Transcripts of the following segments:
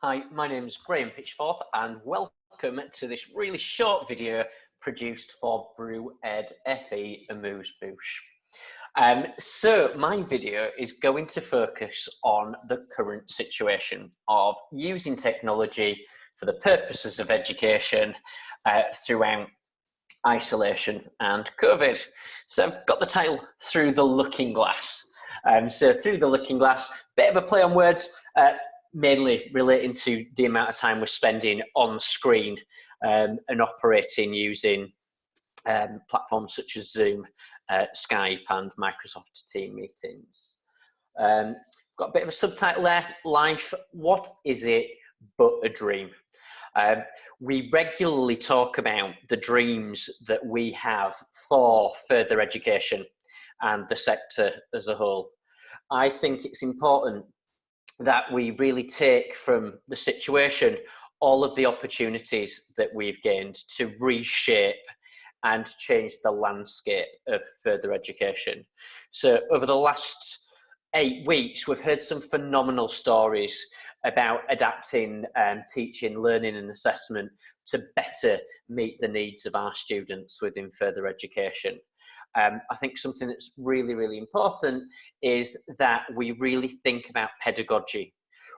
Hi, my name is Graham Pitchforth and welcome to this really short video produced for Brew Ed FE Amuse Bouche. So my video is going to focus on the current situation of using technology for the purposes of education throughout isolation and COVID. So I've got the title Through the Looking Glass. So through the looking glass, bit of a play on words, mainly relating to the amount of time we're spending on screen and operating using platforms such as Zoom, Skype and Microsoft Teams meetings. Got a bit of a subtitle there, Life, What Is It But a Dream? We regularly talk about the dreams that we have for further education and the sector as a whole. I think it's important that we really take from the situation all of the opportunities that we've gained to reshape and change the landscape of further education. So over the last 8 weeks, we've heard some phenomenal stories about adapting teaching, learning and assessment to better meet the needs of our students within further education. I think something that's really, really important is that we really think about pedagogy.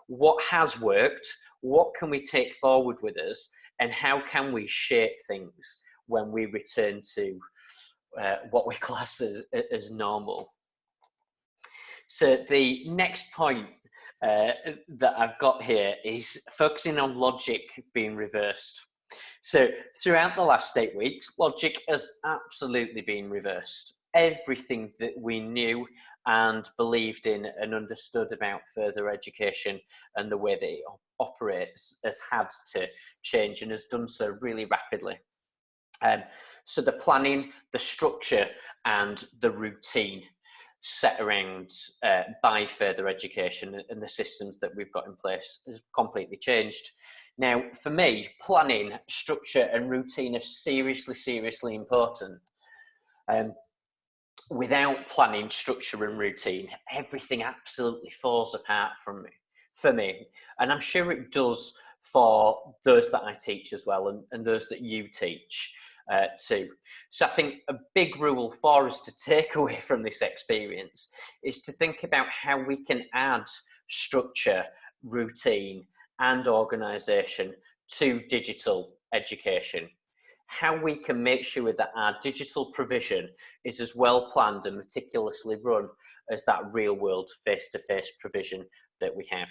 What has worked? What can we take forward with us? And how can we shape things when we return to what we class as normal? So the next point that I've got here is focusing on logic being reversed. So throughout the last 8 weeks, logic has absolutely been reversed. Everything that we knew and believed in and understood about further education and the way that it operates has had to change and has done so really rapidly. So the planning, the structure and the routine set around by further education and the systems that we've got in place has completely changed. Now, for me, planning, structure and routine are seriously important. Without planning, structure and routine, everything absolutely falls apart for me. And I'm sure it does for those that I teach as well and those that you teach too. So I think a big rule for us to take away from this experience is to think about how we can add structure, routine and organisation to digital education. How we can make sure that our digital provision is as well planned and meticulously run as that real world face-to-face provision that we have.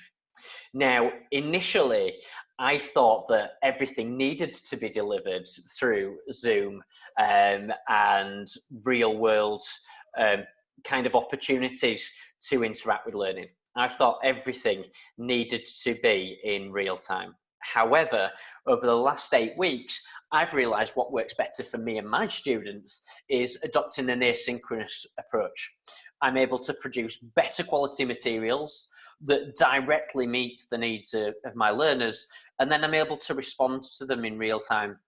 Now, initially, I thought that everything needed to be delivered through Zoom and real world kind of opportunities to interact with learning. I thought everything needed to be in real time. However, over the last 8 weeks, I've realised what works better for me and my students is adopting an asynchronous approach. I'm able to produce better quality materials that directly meet the needs of my learners, and then I'm able to respond to them in real time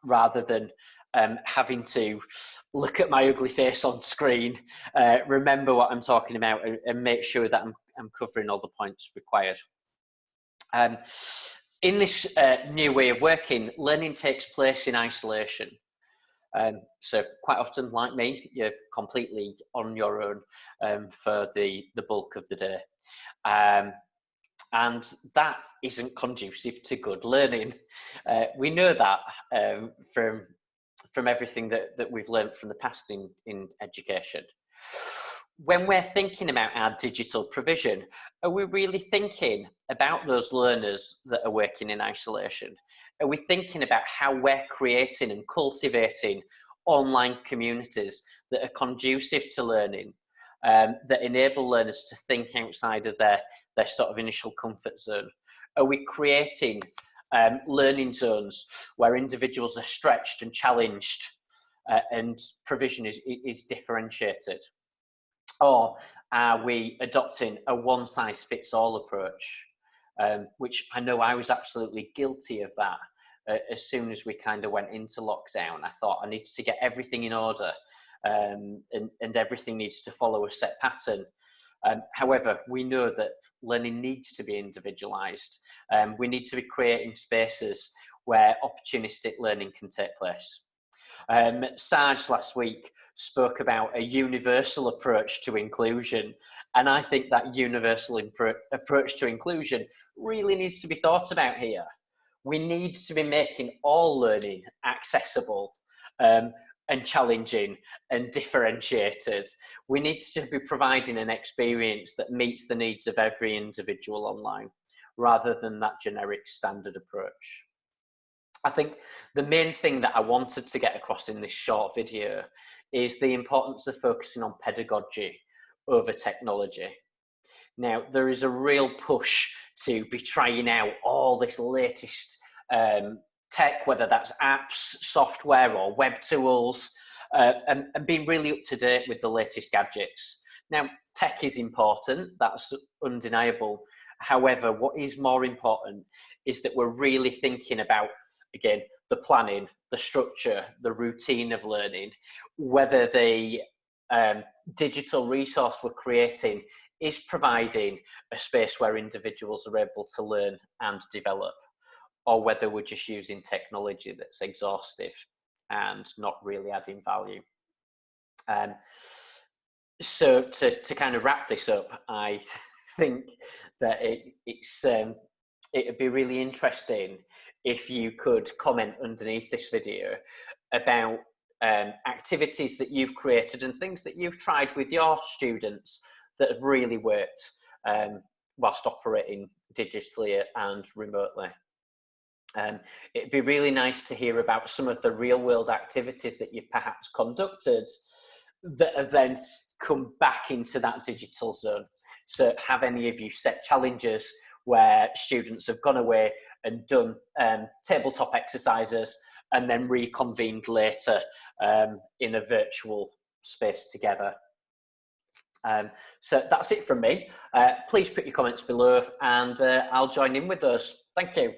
rather than having to look at my ugly face on screen, remember what I'm talking about and make sure that I'm covering all the points required. In this new way of working, learning takes place in isolation. So quite often, like me, you're completely on your own for the bulk of the day. And that isn't conducive to good learning. We know that from everything that we've learned from the past in education. When we're thinking about our digital provision, are we really thinking about those learners that are working in isolation? Are we thinking about how we're creating and cultivating online communities that are conducive to learning, that enable learners to think outside of their sort of initial comfort zone? Are we creating learning zones where individuals are stretched and challenged and provision is differentiated? Or are we adopting a one-size-fits-all approach, which I know I was absolutely guilty of that as soon as we kind of went into lockdown. I thought I needed to get everything in order and everything needs to follow a set pattern. However, we know that learning needs to be individualised. We need to be creating spaces where opportunistic learning can take place. Sarge last week spoke about a universal approach to inclusion, and I think that universal approach to inclusion really needs to be thought about here. We need to be making all learning accessible and challenging and differentiated. We need to be providing an experience that meets the needs of every individual online, rather than that generic standard approach. I think the main thing that I wanted to get across in this short video is the importance of focusing on pedagogy over technology. Now, there is a real push to be trying out all this latest tech, whether that's apps, software, or web tools, and being really up to date with the latest gadgets. Now, tech is important, that's undeniable. However, what is more important is that we're really thinking about, again, the planning, the structure, the routine of learning, whether the digital resource we're creating is providing a space where individuals are able to learn and develop, or whether we're just using technology that's exhaustive and not really adding value. So to kind of wrap this up, I think that it'd be really interesting if you could comment underneath this video about activities that you've created and things that you've tried with your students that have really worked whilst operating digitally and remotely. It'd be really nice to hear about some of the real world activities that you've perhaps conducted that have then come back into that digital zone. So have any of you set challenges where students have gone away and done tabletop exercises and then reconvened later in a virtual space together? So that's it from me. Please put your comments below and I'll join in with those. Thank you.